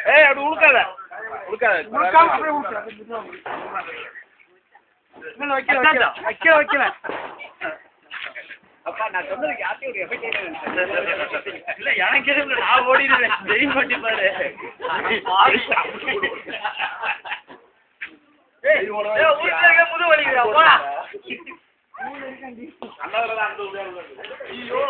ஏய் அப்படி உழுக்காத உழுக்காத உழுக்காம அப்படியே உழுக்கு வைக்கல வைக்கல அப்பா நான் சொன்னதுக்கு யார்ட்டையும் ஒரு எஃபெக்ட் இல்ல எனக்கு எதுவும் நான் ஓடிடுவேன் தெரிய மாட்டேன் பாரு புது வலிக்குதா போடா ஐயோ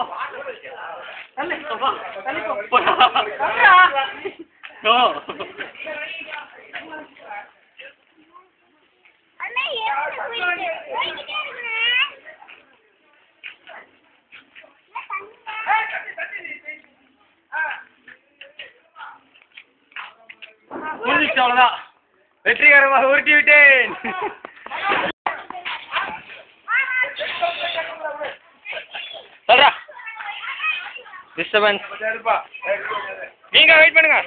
முடிஞ்சிச்சு அவ்வளவுதான் வெற்றிகரமாக உருட்டி விட்டேன் சொல்றா டிஸ்டர்பன்ஸ் நீங்க வெயிட் பண்ணுங்க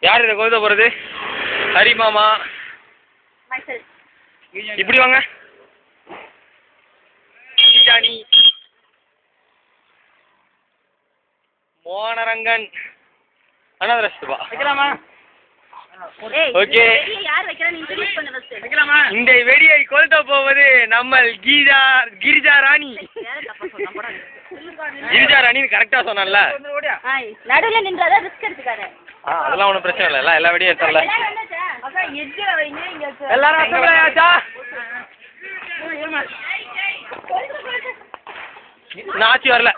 யார் இதை கொழுத போறது ஹரி மாமா இப்படி வாங்க மோனரங்கன் அனாதரஸ்துபா வைக்கலாமா ஓகே இந்த வெடியை கொளுத்த போவது நம்ம கிரிஜா ராணி கிரிஜா ராணின்னு கரெக்டா சொன்னல நடுவுல நின்றதா ரிஸ்க் எடுத்துக்காரு அதெல்லாம் ஒன்றும் பிரச்சனை இல்லை எல்லா வெடியும் எடுத்துடல எல்லாரும் அசம்பிள் ஆயாச்சா நான் ஆட்சி வரல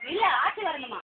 இல்ல ஆட்சி வரணும்